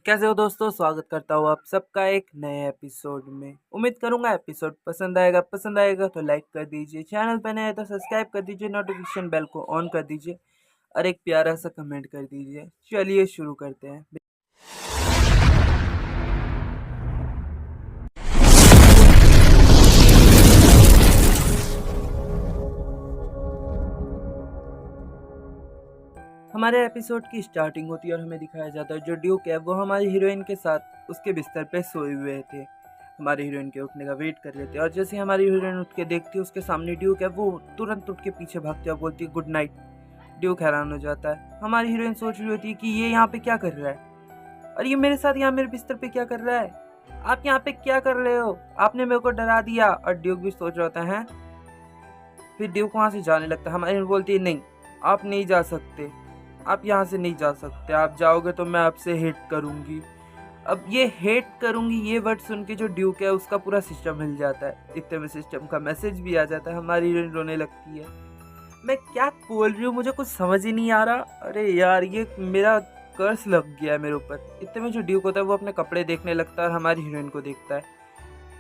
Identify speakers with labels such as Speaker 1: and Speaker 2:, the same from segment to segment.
Speaker 1: कैसे हो दोस्तों। स्वागत करता हूँ आप सबका एक नए एपिसोड में। उम्मीद करूंगा एपिसोड पसंद आएगा तो लाइक कर दीजिए, चैनल पर नए हैं तो सब्सक्राइब कर दीजिए, नोटिफिकेशन बेल को ऑन कर दीजिए और एक प्यारा सा कमेंट कर दीजिए। चलिए शुरू करते हैं। हमारे एपिसोड की स्टार्टिंग होती है और हमें दिखाया जाता है जो ड्यूक है वो हमारी हीरोइन के साथ उसके बिस्तर पे सोए हुए थे। हमारी हीरोइन के उठने का वेट कर रहे थे और जैसे हमारी हीरोइन उठ के देखती है उसके सामने ड्यूक है, वो तुरंत उठ के पीछे भागती है, बोलती है गुड नाइट। ड्यूक हैरान हो जाता है। हमारी हीरोइन सोच रही होती है कि ये यहाँ पे क्या कर रहा है और ये मेरे साथ यहाँ मेरे बिस्तर पे क्या कर रहा है, आप यहाँ पे क्या कर रहे हो, आपने मेरे को डरा दिया। और ड्यूक भी सोच रहा होता है। फिर ड्यूक वहाँ से जाने लगता है। हमारी हीरोइन बोलती है नहीं, आप नहीं जा सकते, आप यहाँ से नहीं जा सकते, आप जाओगे तो मैं आपसे हेट करूँगी। अब ये हेट करूँगी ये वर्ड सुन के जो ड्यूक है उसका पूरा सिस्टम हिल जाता है। इतने में सिस्टम का मैसेज भी आ जाता है। हमारी हीरोइन रोने लगती है। मैं क्या बोल रही हूँ, मुझे कुछ समझ ही नहीं आ रहा। अरे यार ये मेरा कर्स लग गया है मेरे ऊपर। इतने में जो ड्यूक होता है वो अपने कपड़े देखने लगता है और हमारी हीरोइन को देखता है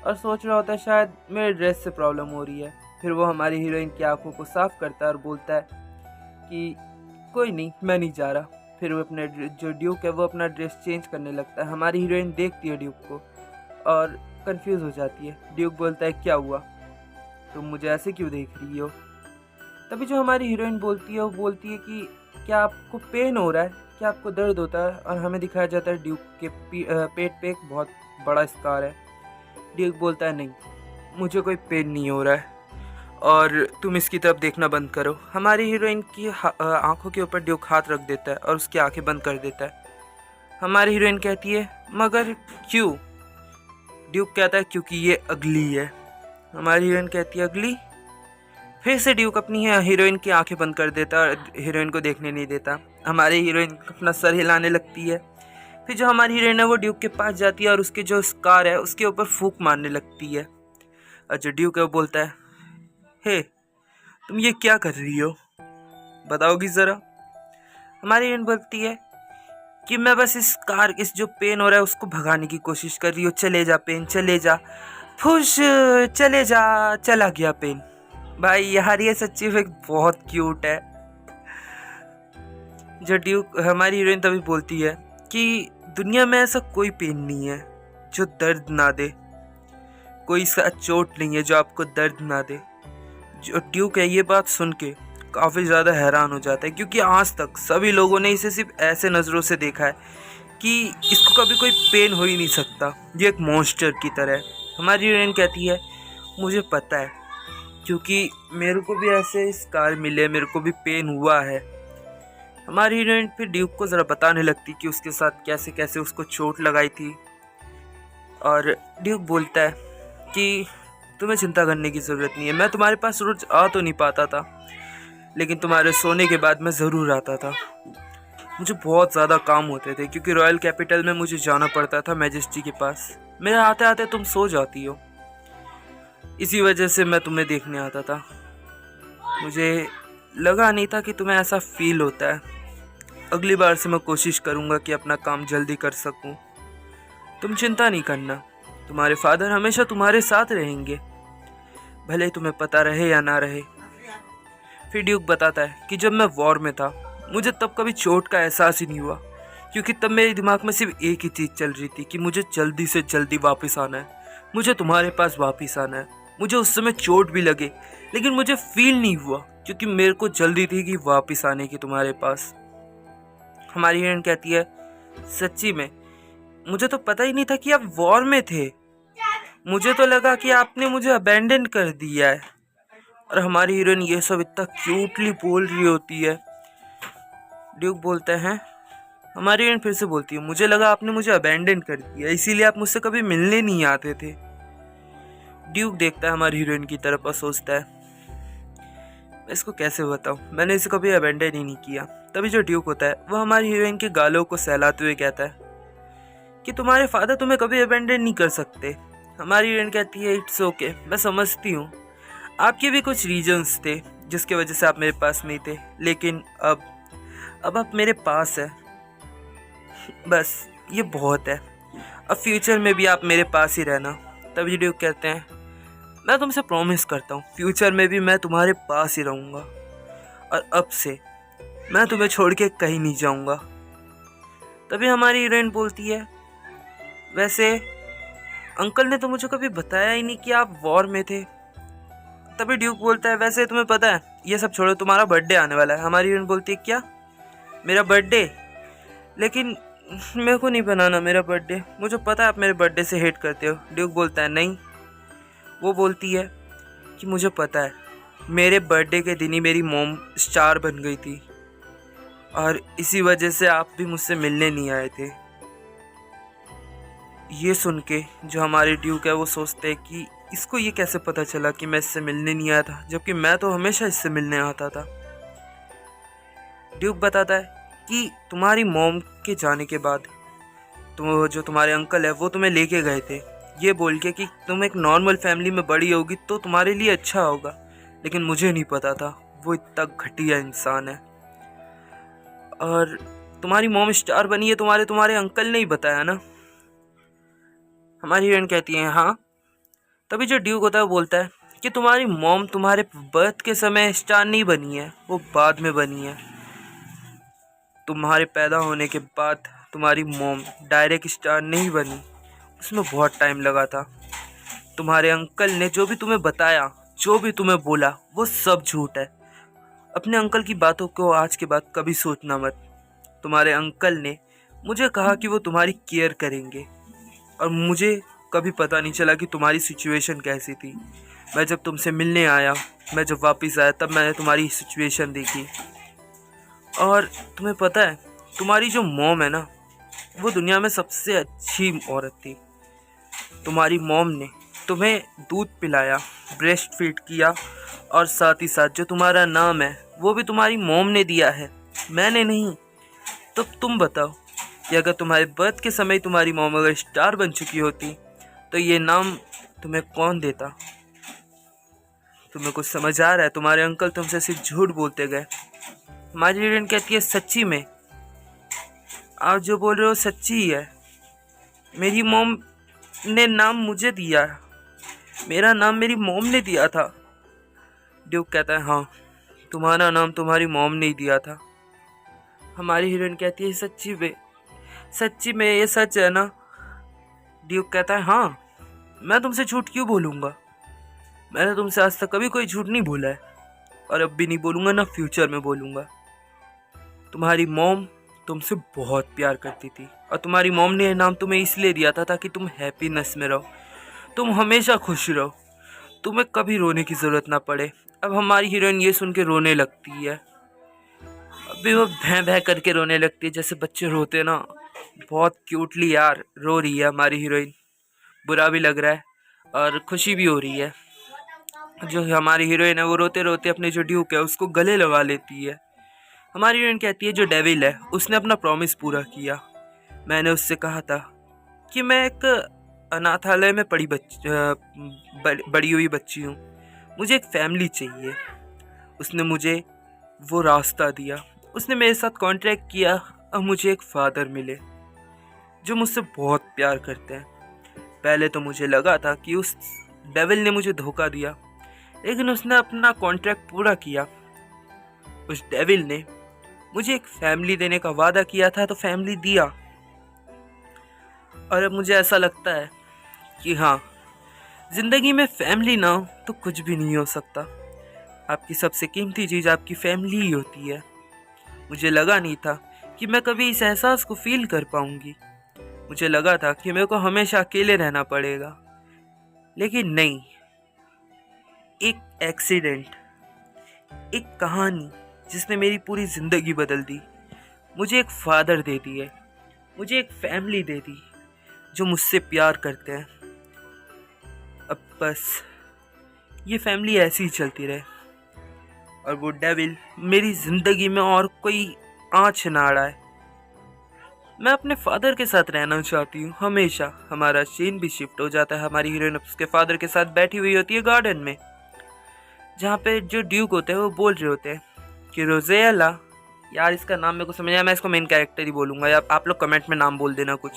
Speaker 1: और सोच रहा होता है शायद मेरे ड्रेस से प्रॉब्लम हो रही है। फिर वो हमारी हीरोइन की आंखों को साफ करता है और बोलता है कि कोई नहीं, मैं नहीं जा रहा। फिर वो अपने जो ड्यूक है वो अपना ड्रेस चेंज करने लगता है। हमारी हीरोइन देखती है ड्यूक को और कंफ्यूज हो जाती है। ड्यूक बोलता है क्या हुआ, तुम मुझे ऐसे क्यों देख रही हो। तभी जो हमारी हीरोइन बोलती है वो बोलती है कि क्या आपको पेन हो रहा है, क्या आपको दर्द होता है। और हमें दिखाया जाता है ड्यूक के पेट पे एक बहुत बड़ा स्कार है। ड्यूक बोलता है नहीं, मुझे कोई पेन नहीं हो रहा है और तुम इसकी तरफ देखना बंद करो। हमारी हीरोइन की आंखों के ऊपर ड्यूक हाथ रख देता है और उसकी आंखें बंद कर देता है। हमारी हीरोइन कहती है मगर क्यों। ड्यूक कहता है क्योंकि ये अगली है। हमारी हीरोइन कहती है अगली। फिर से ड्यूक अपनी हीरोइन की आंखें बंद कर देता है और हीरोइन को देखने नहीं देता। हमारी हीरोइन अपना सर हिलाने लगती है। फिर जो हमारी हीरोइन है वो ड्यूक के पास जाती है और उसके जो स्कार है उसके ऊपर फूंक मारने लगती है। और जो ड्यूक है वो बोलता है हे तुम ये क्या कर रही हो, बताओगी ज़रा। हमारी हीरोइन बोलती है कि मैं बस इस जो पेन हो रहा है उसको भगाने की कोशिश कर रही हूँ। चले जा पेन, चले जा, खुश, चले जा। चला गया पेन। भाई यार ये सच्ची में बहुत क्यूट है। जो ड्यूक हमारी हीरोइन तभी बोलती है कि दुनिया में ऐसा कोई पेन नहीं है जो दर्द ना दे, कोई ऐसा चोट नहीं है जो आपको दर्द ना दे। जो ड्यूक है ये बात सुन के काफ़ी ज़्यादा हैरान हो जाता है क्योंकि आज तक सभी लोगों ने इसे सिर्फ ऐसे नज़रों से देखा है कि इसको कभी कोई पेन हो ही नहीं सकता, ये एक मॉन्स्टर की तरह है। हमारी हीरोइन कहती है मुझे पता है क्योंकि मेरे को भी ऐसे स्कार मिले, मेरे को भी पेन हुआ है। हमारी हीरोइन फिर ड्यूक को ज़रा बताने लगती कि उसके साथ कैसे कैसे उसको चोट लगाई थी। और ड्यूक बोलता है कि तुम्हें चिंता करने की ज़रूरत नहीं है, मैं तुम्हारे पास रोज आ तो नहीं पाता था लेकिन तुम्हारे सोने के बाद मैं ज़रूर आता था। मुझे बहुत ज़्यादा काम होते थे क्योंकि रॉयल कैपिटल में मुझे जाना पड़ता था मैजेस्टी के पास। मेरे आते आते तुम सो जाती हो, इसी वजह से मैं तुम्हें देखने आता था। मुझे लगा नहीं था कि तुम्हें ऐसा फील होता है। अगली बार से मैं कोशिश करूँगा कि अपना काम जल्दी कर सकूँ। तुम चिंता नहीं करना, तुम्हारे फादर हमेशा तुम्हारे साथ रहेंगे, भले तुम्हें पता रहे या ना रहे। फिर ड्यूक बताता है कि जब मैं वॉर में था मुझे तब कभी चोट का एहसास ही नहीं हुआ क्योंकि तब मेरे दिमाग में सिर्फ एक ही चीज़ चल रही थी कि मुझे जल्दी से जल्दी वापस आना है, मुझे तुम्हारे पास वापस आना है। मुझे उस समय चोट भी लगे लेकिन मुझे फील नहीं हुआ क्योंकि मेरे को जल्दी थी कि वापस आने की तुम्हारे पास। हमारी हीरोइन कहती है सच्ची में मुझे तो पता ही नहीं था कि आप वॉर में थे, मुझे तो लगा कि आपने मुझे अबैंडन कर दिया है। और हमारी हीरोइन ये सब इतना क्यूटली बोल रही होती है। ड्यूक बोलते हैं, हमारी हीरोइन फिर से बोलती है मुझे लगा आपने मुझे अबैंडन कर दिया इसीलिए आप मुझसे कभी मिलने नहीं आते थे। ड्यूक देखता है हमारी हीरोइन की तरफ और सोचता है मैं इसको कैसे बताऊं, मैंने इसे कभी अबैंडन ही नहीं किया। तभी जो ड्यूक होता है वह हमारी हीरोइन के गालों को सहलाते हुए कहता है कि तुम्हारे फादर तुम्हें कभी अबैंडन नहीं कर सकते। हमारी हीरोइन कहती है इट्स ओके, मैं समझती हूँ आपके भी कुछ रीजंस थे जिसके वजह से आप मेरे पास नहीं थे, लेकिन अब आप मेरे पास है, बस ये बहुत है, अब फ्यूचर में भी आप मेरे पास ही रहना। तभी ड्यूक कहते हैं मैं तुमसे प्रॉमिस करता हूँ फ्यूचर में भी मैं तुम्हारे पास ही रहूँगा, और अब से मैं तुम्हें छोड़ के कहीं नहीं जाऊँगा। तभी हमारी हीरोइन बोलती है वैसे अंकल ने तो मुझे कभी बताया ही नहीं कि आप वॉर में थे। तभी ड्यूक बोलता है वैसे तुम्हें पता है, ये सब छोड़ो, तुम्हारा बर्थडे आने वाला है। हमारी हीरोइन बोलती है क्या, मेरा बर्थडे? लेकिन मेरे को नहीं बनाना मेरा बर्थडे, मुझे पता है आप मेरे बर्थडे से हेट करते हो। ड्यूक बोलता है नहीं। वो बोलती है कि मुझे पता है, मेरे बर्थडे के दिन ही मेरी मॉम स्टार बन गई थी और इसी वजह से आप भी मुझसे मिलने नहीं आए थे। ये सुन के जो हमारे ड्यूक है वो सोचते हैं कि इसको ये कैसे पता चला कि मैं इससे मिलने नहीं आया था, जबकि मैं तो हमेशा इससे मिलने आता था। ड्यूक बताता है कि तुम्हारी मॉम के जाने के बाद तो जो तुम्हारे अंकल है वो तुम्हें लेके गए थे, ये बोल के कि तुम एक नॉर्मल फैमिली में बड़ी होगी तो तुम्हारे लिए अच्छा होगा। लेकिन मुझे नहीं पता था वो इतना घटिया इंसान है, और तुम्हारी मॉम स्टार बनी है तुम्हारे अंकल ने ही बताया ना। हमारी हीरोइन कहती है हाँ। तभी जो ड्यूक होता है वो बोलता है कि तुम्हारी मॉम तुम्हारे बर्थ के समय स्टार नहीं बनी है, वो बाद में बनी है। तुम्हारे पैदा होने के बाद तुम्हारी मॉम डायरेक्ट स्टार नहीं बनी, उसमें बहुत टाइम लगा था। तुम्हारे अंकल ने जो भी तुम्हें बताया, जो भी तुम्हें बोला, वो सब झूठ है। अपने अंकल की बातों को आज के बाद कभी सोचना मत। तुम्हारे अंकल ने मुझे कहा कि वो तुम्हारी केयर करेंगे, और मुझे कभी पता नहीं चला कि तुम्हारी सिचुएशन कैसी थी। मैं जब तुमसे मिलने आया, मैं जब वापस आया, तब मैंने तुम्हारी सिचुएशन देखी। और तुम्हें पता है तुम्हारी जो मॉम है ना, वो दुनिया में सबसे अच्छी औरत थी। तुम्हारी मॉम ने तुम्हें दूध पिलाया, ब्रेस्ट फीड किया, और साथ ही साथ जो तुम्हारा नाम है वो भी तुम्हारी मॉम ने दिया है, मैंने नहीं। तो तुम बताओ कि अगर तुम्हारे बर्थ के समय तुम्हारी मॉम अगर स्टार बन चुकी होती तो ये नाम तुम्हें कौन देता? तुम्हें कुछ समझ आ रहा है? तुम्हारे अंकल तुमसे सिर्फ झूठ बोलते गए। हमारी हीरोइन कहती है सच्ची में आप जो बोल रहे हो सच्ची ही है, मेरी मॉम ने नाम मुझे दिया, मेरा नाम मेरी मॉम ने दिया था। ड्यूक कहता है हाँ, तुम्हारा नाम तुम्हारी मॉम ने ही दिया था। हमारी हीरोइन कहती है सच्ची में ये सच है ना? ड्यूक कहता है हाँ, मैं तुमसे झूठ क्यों बोलूँगा, मैंने तुमसे आज तक कभी कोई झूठ नहीं बोला है, और अब भी नहीं बोलूँगा, ना फ्यूचर में बोलूँगा। तुम्हारी मॉम तुमसे बहुत प्यार करती थी, और तुम्हारी मॉम ने यह नाम तुम्हें इसलिए दिया था ताकि तुम हैप्पीनेस में रहो, तुम हमेशा खुश रहो, तुम्हें कभी रोने की ज़रूरत ना पड़े। अब हमारी हीरोइन ये सुन के रोने लगती है। अभी वो भैं भैं करके रोने लगती है जैसे बच्चे रोते ना, बहुत क्यूटली यार रो रही है हमारी हीरोइन। बुरा भी लग रहा है और खुशी भी हो रही है। जो हमारी हीरोइन है वो रोते रोते अपने जो ड्यूक है उसको गले लगा लेती है। हमारी हीरोइन कहती है जो डेविल है उसने अपना प्रॉमिस पूरा किया। मैंने उससे कहा था कि मैं एक अनाथालय में बड़ी हुई बच्ची हूँ, मुझे एक फैमिली चाहिए। उसने मुझे वो रास्ता दिया, उसने मेरे साथ कॉन्ट्रैक्ट किया और मुझे एक फादर मिले जो मुझसे बहुत प्यार करते हैं। पहले तो मुझे लगा था कि उस डेविल ने मुझे धोखा दिया, लेकिन उसने अपना कॉन्ट्रैक्ट पूरा किया। उस डेविल ने मुझे एक फैमिली देने का वादा किया था तो फैमिली दिया, और अब मुझे ऐसा लगता है कि हाँ, ज़िंदगी में फैमिली ना हो तो कुछ भी नहीं हो सकता। आपकी सबसे कीमती चीज़ आपकी फैमिली ही होती है। मुझे लगा नहीं था कि मैं कभी इस एहसास को फील कर पाऊंगी। मुझे लगा था कि मेरे को हमेशा अकेले रहना पड़ेगा, लेकिन नहीं। एक एक्सीडेंट, एक कहानी जिसने मेरी पूरी ज़िंदगी बदल दी, मुझे एक फादर दे दिए, मुझे एक फैमिली दे दी जो मुझसे प्यार करते हैं। अब बस ये फैमिली ऐसी ही चलती रहे और वो डेविल मेरी ज़िंदगी में और कोई आँच ना अड़ाए। मैं अपने फादर के साथ रहना चाहती हूँ हमेशा। हमारा सीन भी शिफ्ट हो जाता है। हमारी हीरोइन उसके फादर के साथ बैठी हुई होती है गार्डन में, जहाँ पे जो ड्यूक होते हैं वो बोल रहे होते हैं कि रोज़ेला यार इसका नाम मेरे को समझ आया, मैं इसको मेन कैरेक्टर ही बोलूँगा, या आप लोग कमेंट में नाम बोल देना कुछ।